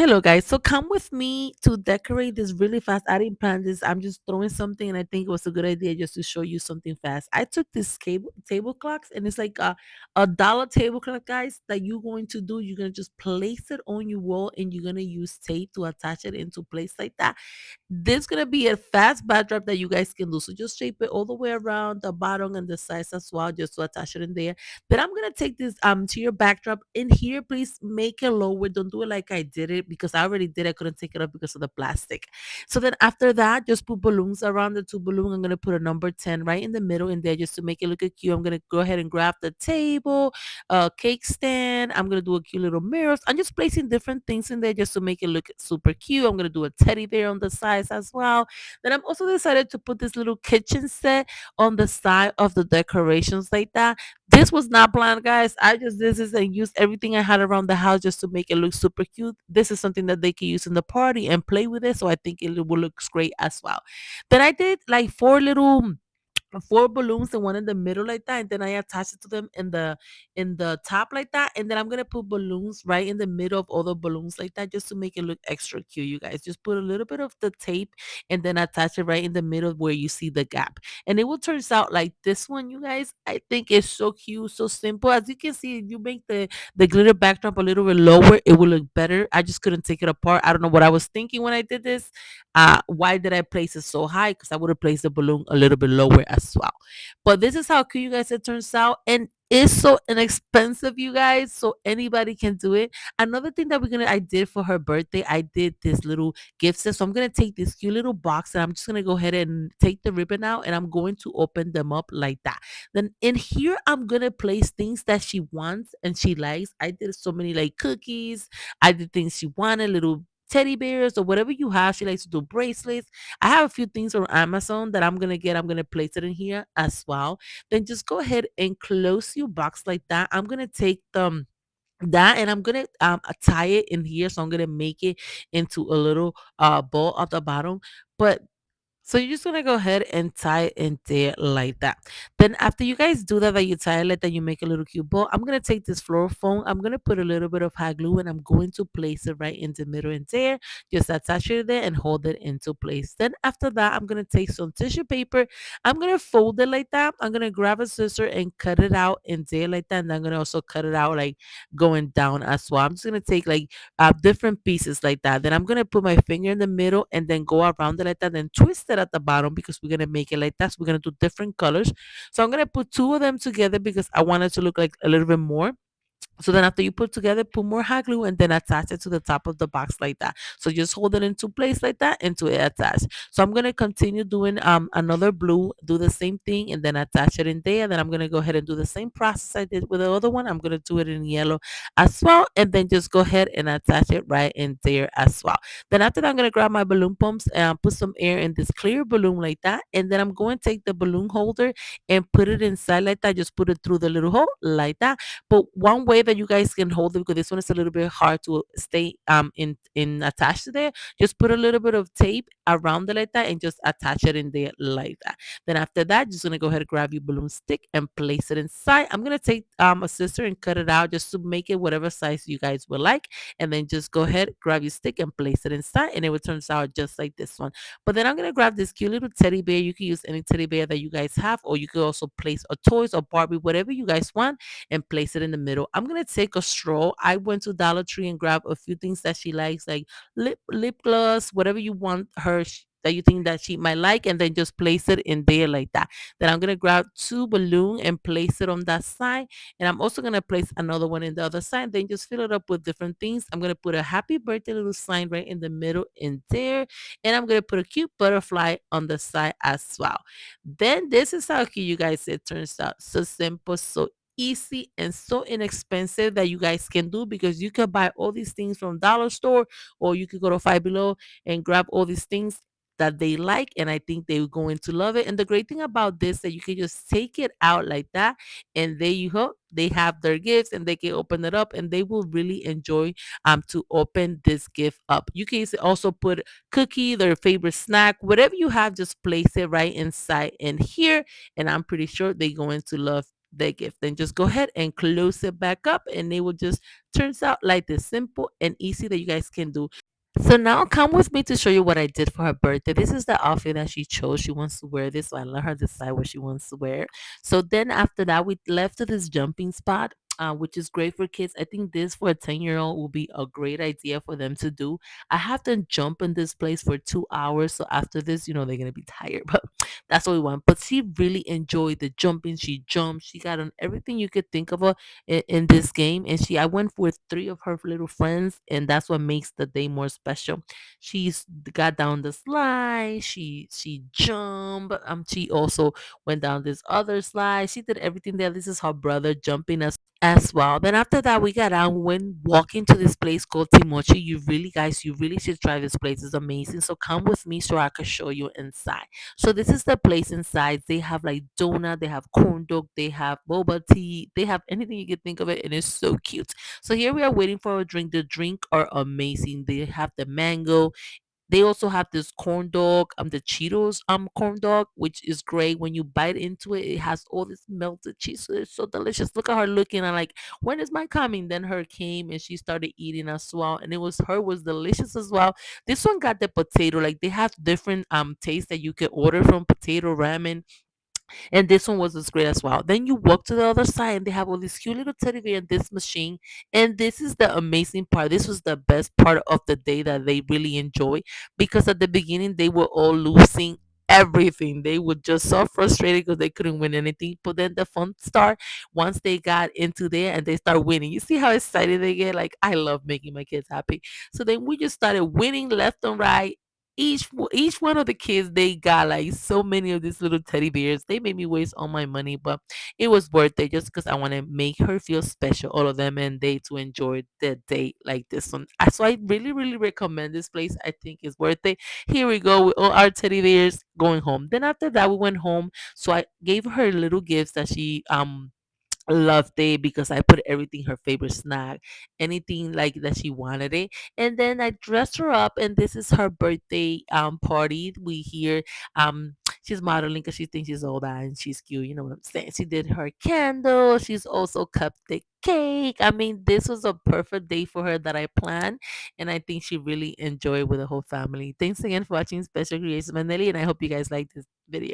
Hello, guys. So come with me to decorate this really fast. I didn't plan this. I'm just throwing something, and I think it was a good idea just to show you something fast. I took this table clocks, and it's like a dollar table clock, guys. That you're going to do. You're gonna just place it on your wall, and you're gonna use tape to attach it into place like that. This gonna be a fast backdrop that you guys can do. So just shape it all the way around the bottom and the sides as well, just to attach it in there. Then I'm gonna take this to your backdrop in here. Please make it lower. Don't do it like I did it because I already did. I couldn't take it off because of the plastic. So then after that, just put balloons around the two balloons. I'm gonna put a number 10 right in the middle in there just to make it look cute. I'm gonna go ahead and grab the table, cake stand. I'm gonna do a cute little mirrors. I'm just placing different things in there just to make it look super cute. I'm gonna do a teddy bear on the sides as well. Then I'm also decided to put this little kitchen set on the side of the decorations like that. This was not planned, guys. I just did this and used everything I had around the house just to make it look super cute. This is something that they can use in the party and play with it, so I think it will look great as well. Then I did like four balloons and one in the middle like that, and then I attach it to them in the top like that, and then I'm gonna put balloons right in the middle of all the balloons like that just to make it look extra cute. You guys just put a little bit of the tape and then attach it right in the middle where you see the gap, and it will turns out like this one. You guys, I think it's so cute, so simple. As you can see, if you make the glitter backdrop a little bit lower, it will look better. I just couldn't take it apart. I don't know what I was thinking when I did this. Why did I place it so high? Because I would have placed the balloon a little bit lower as well. But this is how cute, you guys, it turns out. And it's so inexpensive, you guys. So anybody can do it. Another thing that I did for her birthday, I did this little gift set. So I'm gonna take this cute little box and I'm just gonna go ahead and take the ribbon out and I'm going to open them up like that. Then in here, I'm gonna place things that she wants and she likes. I did so many like cookies. I did things she wanted, little teddy bears or whatever you have. She likes to do bracelets. I have a few things on Amazon that I'm gonna get. I'm gonna place it in here as well. Then just go ahead and close your box like that. I'm gonna take that and I'm gonna tie it in here. So I'm gonna make it into a little bowl at the bottom. But so you're just gonna go ahead and tie it in there like that. Then after you guys do that, you tie it like that, you make a little cute bow. I'm gonna take this floor foam. I'm gonna put a little bit of hot glue and I'm going to place it right in the middle in there. Just attach it there and hold it into place. Then after that, I'm gonna take some tissue paper. I'm gonna fold it like that. I'm gonna grab a scissor and cut it out in there like that. And I'm gonna also cut it out like going down as well. I'm just gonna take like different pieces like that. Then I'm gonna put my finger in the middle and then go around it like that, then twist it at the bottom because we're gonna make it like that. So we're gonna do different colors. So I'm gonna put two of them together because I want it to look like a little bit more. So then after you put together, put more hot glue and then attach it to the top of the box like that. So just hold it into place like that until it attach. So I'm gonna continue doing another blue, do the same thing and then attach it in there. Then I'm gonna go ahead and do the same process I did with the other one. I'm gonna do it in yellow as well. And then just go ahead and attach it right in there as well. Then after that, I'm gonna grab my balloon pumps and put some air in this clear balloon like that. And then I'm going to take the balloon holder and put it inside like that. Just put it through the little hole like that. But one way that you guys can hold it, because this one is a little bit hard to stay in attached to there, just put a little bit of tape around it like that and just attach it in there like that. Then after that, just gonna go ahead and grab your balloon stick and place it inside. I'm gonna take a scissor and cut it out just to make it whatever size you guys would like, and then just go ahead, grab your stick and place it inside, and it will turn out just like this one. But then I'm gonna grab this cute little teddy bear. You can use any teddy bear that you guys have, or you could also place a toys or Barbie, whatever you guys want, and place it in the middle. I'm gonna take a straw. I went to Dollar Tree and grab a few things that she likes, like lip gloss, whatever you want her that you think that she might like, and then just place it in there like that. Then I'm gonna grab two balloon and place it on that side, and I'm also gonna place another one in the other side. Then just fill it up with different things. I'm gonna put a happy birthday little sign right in the middle in there, and I'm gonna put a cute butterfly on the side as well. Then this is how cute, you guys, it turns out. So simple, so easy and so inexpensive that you guys can do, because you can buy all these things from dollar store, or you could go to Five Below and grab all these things that they like, and I think they're going to love it. And the great thing about this, that you can just take it out like that, and there you go, they have their gifts and they can open it up, and they will really enjoy to open this gift up. You can also put cookie, their favorite snack, whatever you have, just place it right inside in here, and I'm pretty sure they're going to love the gift. Then just go ahead and close it back up, and it will just turns out like this simple and easy that you guys can do. So now come with me to show you what I did for her birthday. This is the outfit that she chose. She wants to wear this, so I let her decide what she wants to wear. So then after that, we left to this jumping spot. Which is great for kids. I think this for a 10-year-old will be a great idea for them to do. I have them jump in this place for 2 hours. So after this, they're gonna be tired. But that's what we want. But she really enjoyed the jumping. She jumped. She got on everything you could think of her in this game. And I went with three of her little friends, and that's what makes the day more special. She's got down the slide. She jumped. She also went down this other slide. She did everything there. This is her brother jumping as well. Then after that, we got out, went walking to this place called Timochi. You really should try this place. It's amazing. So come with me so I can show you inside. So this is the place inside. They have like donut, they have corn dog, they have boba tea, they have anything you can think of it, and it's so cute. So here we are waiting for a drink. The drink are amazing. They have the mango. They also have this corn dog, the Cheetos corn dog, which is great. When you bite into it, it has all this melted cheese. So it's so delicious. Look at her looking. I'm like, when is mine coming? Then her came and she started eating as well. And it was delicious as well. This one got the potato. Like they have different tastes that you can order from potato ramen, and this one was as great as well. Then you walk to the other side and they have all these cute little teddy bear in this machine. And this is the amazing part. This was the best part of the day that they really enjoy, because at the beginning they were all losing everything. They were just so frustrated because they couldn't win anything. But then the fun start once they got into there and they start winning. You see how excited they get? Like I love making my kids happy. So then we just started winning left and right. Each one of the kids, they got like so many of these little teddy bears. They made me waste all my money, but it was worth it just because I want to make her feel special, all of them, and they to enjoy the date like this one. So I really really recommend this place. I think it's worth it. Here we go with all our teddy bears going home. Then after that we went home, so I gave her little gifts that she loved it, because I put everything, her favorite snack, anything like that she wanted it. And then I dressed her up, and this is her birthday party. We here she's modeling because she thinks she's all that and she's cute. You know what I'm saying? She did her candle. She's also cut the cake. I mean, this was a perfect day for her that I planned, and I think she really enjoyed with the whole family. Thanks again for watching Special Creations by Nelly, and I hope you guys like this video.